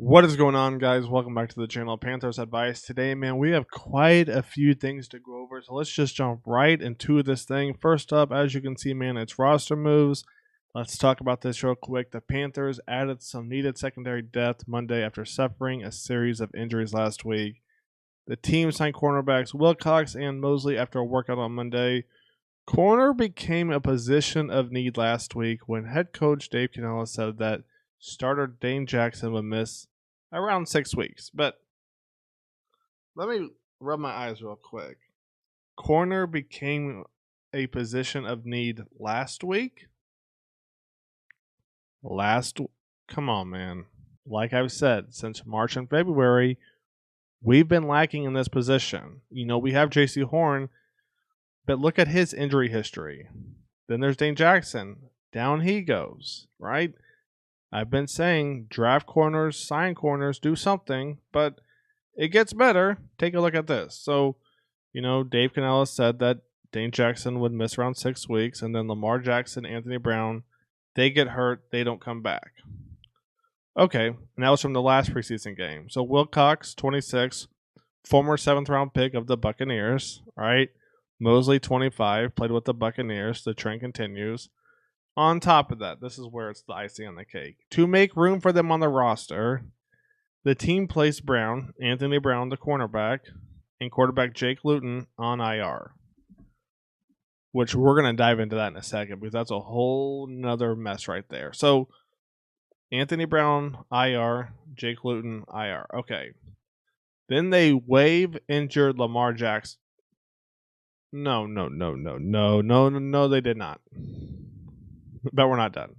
What is going on, guys? Welcome back to the channel, Panthers Advice. Today, man, we have quite a few things to go over, so let's just jump right into this thing. First up, as you can see, man, it's roster moves. Let's talk about this real quick. The Panthers added some needed secondary depth Monday after suffering a series of injuries last week. The team signed cornerbacks Wilcox and Mosley after a workout on Monday. Corner became a position of need last week when head coach Dave Canella said that starter Dane Jackson would miss around 6 weeks. But let me rub my eyes real quick. Corner became a position of need last week? Come on, man. Like I've said, since March and February, we've been lacking in this position. We have J.C. Horn, but look at his injury history. Then there's Dane Jackson. Down he goes, right? I've been saying draft corners, sign corners, do something, but it gets better. Take a look at this. So, Dave Canella said that Dane Jackson would miss around 6 weeks, and then Lamar Jackson, Anthony Brown, they get hurt, they don't come back. Okay, and that was from the last preseason game. So Wilcox, 26, former 7th-round pick of the Buccaneers, right? Mosley, 25, played with the Buccaneers. The trend continues. On top of that, this is where it's the icing on the cake. To make room for them on the roster, the team placed Anthony Brown, the cornerback, and quarterback Jake Luton on IR. Which we're going to dive into that in a second because that's a whole nother mess right there. So, Anthony Brown, IR, Jake Luton, IR. Okay. Then they waive injured Lamar Jackson. No, they did not. But we're not done.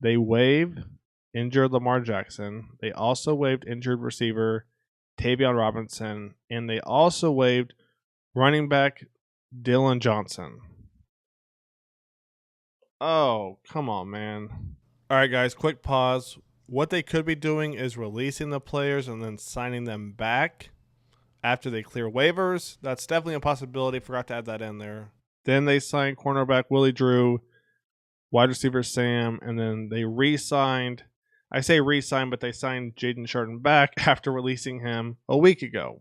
They waived injured Lamar Jackson. They also waived injured receiver Tavion Robinson. And they also waived running back Dylan Johnson. Oh, come on, man. All right, guys, quick pause. What they could be doing is releasing the players and then signing them back after they clear waivers. That's definitely a possibility. Forgot to add that in there. Then they signed cornerback Willie Drew, wide receiver Sam, and then they re-signed. I say re-signed, but they signed Jaden Sharton back after releasing him a week ago.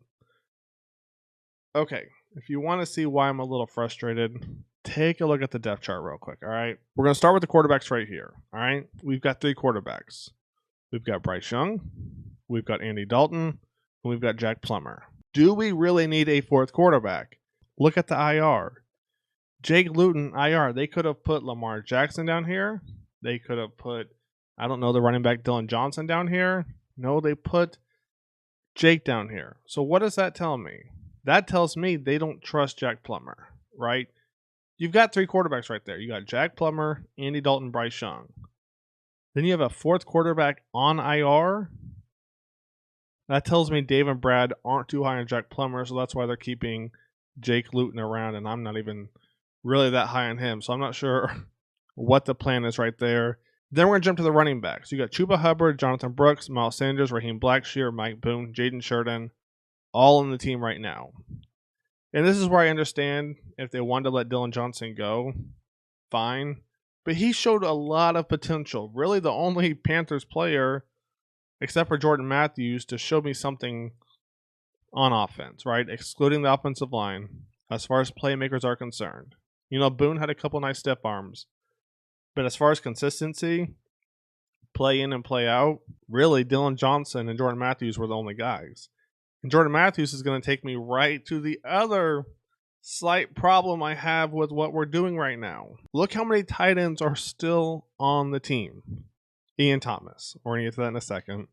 Okay, if you want to see why I'm a little frustrated, take a look at the depth chart real quick, all right? We're going to start with the quarterbacks right here, all right? We've got 3 quarterbacks. We've got Bryce Young, we've got Andy Dalton, and we've got Jack Plummer. Do we really need a 4th quarterback? Look at the IR. Jake Luton, IR. They could have put Lamar Jackson down here. They could have put, the running back Dylan Johnson down here. No, they put Jake down here. So what does that tell me? That tells me they don't trust Jack Plummer, right? You've got 3 quarterbacks right there. You got Jack Plummer, Andy Dalton, Bryce Young. Then you have a 4th quarterback on IR. That tells me Dave and Brad aren't too high on Jack Plummer, so that's why they're keeping Jake Luton around, and I'm not even really that high on him, so I'm not sure what the plan is right there. Then we're going to jump to the running backs. You got Chuba Hubbard, Jonathan Brooks, Miles Sanders, Raheem Blackshear, Mike Boone, Jaden Sharton, all in the team right now. And this is where I understand if they wanted to let Dylan Johnson go, fine. But he showed a lot of potential. Really the only Panthers player, except for Jordan Matthews, to show me something on offense, right? Excluding the offensive line, as far as playmakers are concerned. Boone had a couple nice step arms. But as far as consistency, play in and play out, really Dylan Johnson and Jordan Matthews were the only guys. And Jordan Matthews is going to take me right to the other slight problem I have with what we're doing right now. Look how many tight ends are still on the team. Ian Thomas. We're going to get to that in a second.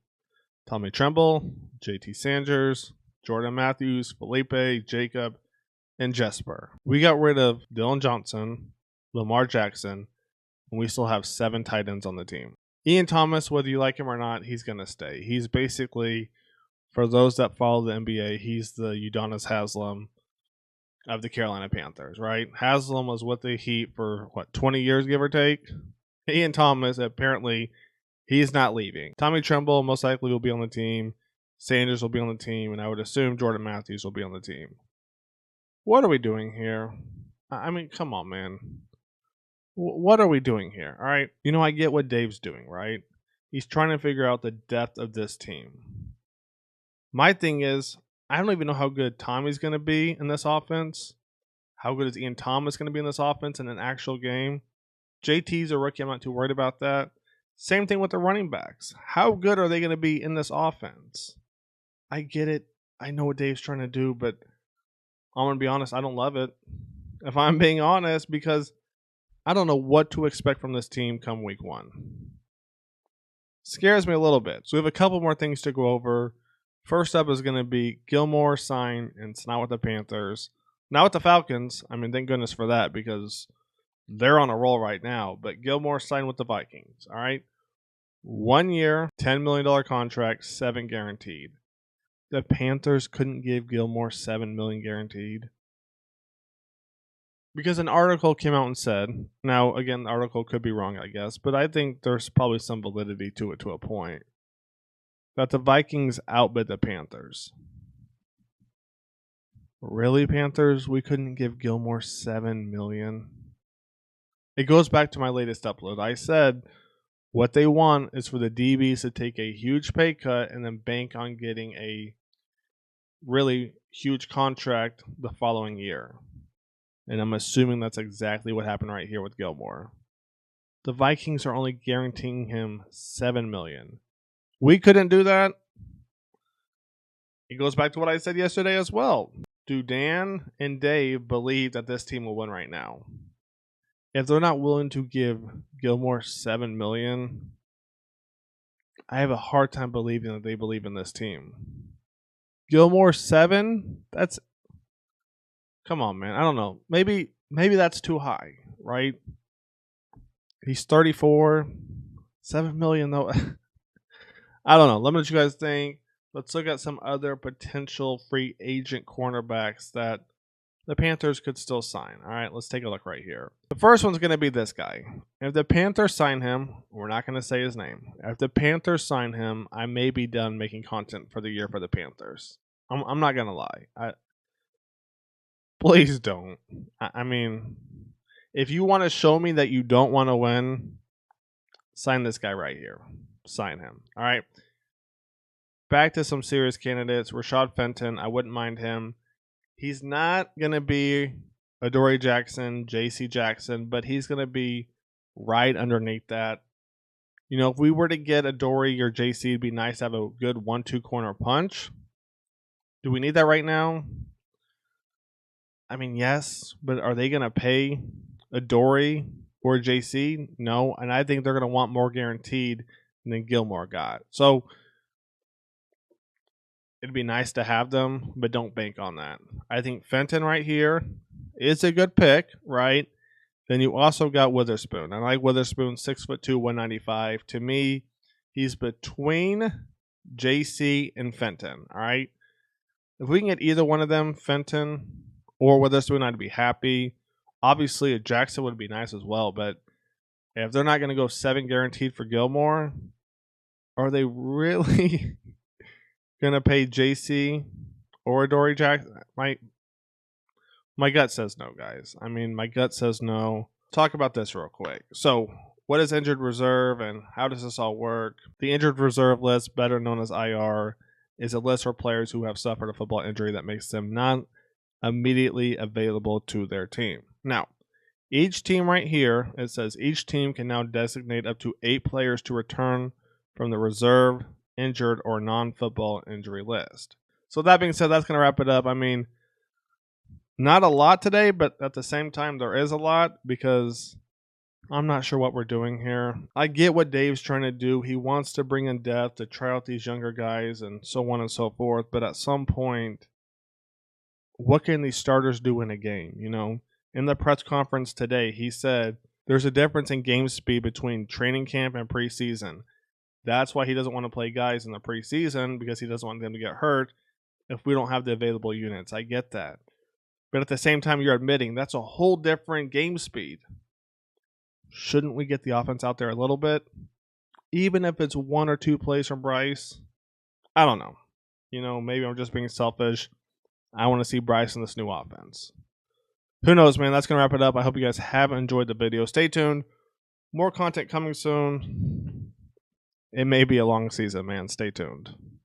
Tommy Tremble, JT Sanders, Jordan Matthews, Felipe, Jacob, and Jesper. We got rid of Dylan Johnson, Lamar Jackson, and we still have 7 tight ends on the team. Ian Thomas, whether you like him or not, he's going to stay. He's basically, for those that follow the NBA, he's the Udonis Haslem of the Carolina Panthers, right? Haslem was with the Heat for, 20 years, give or take? Ian Thomas, apparently, he's not leaving. Tommy Tremble most likely will be on the team. Sanders will be on the team, and I would assume Jordan Matthews will be on the team. What are we doing here? I mean, come on, man. What are we doing here? All right. I get what Dave's doing, right? He's trying to figure out the depth of this team. My thing is, I don't even know how good Tommy's going to be in this offense. How good is Ian Thomas going to be in this offense in an actual game? JT's a rookie. I'm not too worried about that. Same thing with the running backs. How good are they going to be in this offense? I get it. I know what Dave's trying to do, but I'm going to be honest, I don't love it. If I'm being honest, because I don't know what to expect from this team come week 1. Scares me a little bit. So we have a couple more things to go over. First up is going to be Gilmore sign, and it's not with the Panthers. Not with the Falcons. I mean, thank goodness for that, because they're on a roll right now. But Gilmore signed with the Vikings, all right? 1 year, $10 million contract, 7 guaranteed. The Panthers couldn't give Gilmore $7 million guaranteed. Because an article came out and said, now, again, the article could be wrong, I guess, but I think there's probably some validity to it to a point, that the Vikings outbid the Panthers. Really, Panthers? We couldn't give Gilmore $7 million? It goes back to my latest upload. I said what they want is for the DBs to take a huge pay cut and then bank on getting a really huge contract the following year. And I'm assuming that's exactly what happened right here with Gilmore. The Vikings are only guaranteeing him $7 million. We couldn't do that. It goes back to what I said yesterday as well. Do Dan and Dave believe that this team will win right now? If they're not willing to give Gilmore $7 million, I have a hard time believing that they believe in this team. Gilmore 7? That's, come on, man. I don't know. Maybe that's too high, right? He's 34. $7 million though. I don't know. Let me know what you guys think. Let's look at some other potential free agent cornerbacks that the Panthers could still sign. All right, let's take a look right here. The first one's going to be this guy. If the Panthers sign him, we're not going to say his name. If the Panthers sign him, I may be done making content for the year for the Panthers. I'm not going to lie. Please don't. I mean, if you want to show me that you don't want to win, sign this guy right here. Sign him. All right. Back to some serious candidates. Rashad Fenton, I wouldn't mind him. He's not going to be Adoree Jackson, J.C. Jackson, but he's going to be right underneath that. You know, if we were to get Adoree or J.C., it'd be nice to have a good 1-2 corner punch. Do we need that right now? I mean, yes, but are they going to pay Adoree or J.C.? No, and I think they're going to want more guaranteed than Gilmore got. So it'd be nice to have them, but don't bank on that. I think Fenton right here is a good pick, right? Then you also got Witherspoon. I like Witherspoon, 6'2", 195. To me, he's between JC and Fenton, all right? If we can get either one of them, Fenton or Witherspoon, I'd be happy. Obviously, a Jackson would be nice as well, but if they're not going to go 7 guaranteed for Gilmore, are they really gonna pay JC or Adoree Jackson? My gut says no, guys. I mean, my gut says no. Talk about this real quick. So, what is injured reserve and how does this all work? The injured reserve list, better known as IR, is a list for players who have suffered a football injury that makes them not immediately available to their team. Now, each team right here, it says each team can now designate up to 8 players to return from the reserve, injured, or non-football injury list. So that being said, that's going to wrap it up. I mean, not a lot today, but at the same time, there is a lot because I'm not sure what we're doing here. I get what Dave's trying to do. He wants to bring in depth to try out these younger guys and so on and so forth. But at some point, what can these starters do in a game? You know, in the press conference today, he said there's a difference in game speed between training camp and preseason. That's why he doesn't want to play guys in the preseason, because he doesn't want them to get hurt if we don't have the available units. I get that. But at the same time, you're admitting that's a whole different game speed. Shouldn't we get the offense out there a little bit? Even if it's 1 or 2 plays from Bryce? I don't know. You know, maybe I'm just being selfish. I want to see Bryce in this new offense. Who knows, man? That's going to wrap it up. I hope you guys have enjoyed the video. Stay tuned. More content coming soon. It may be a long season, man. Stay tuned.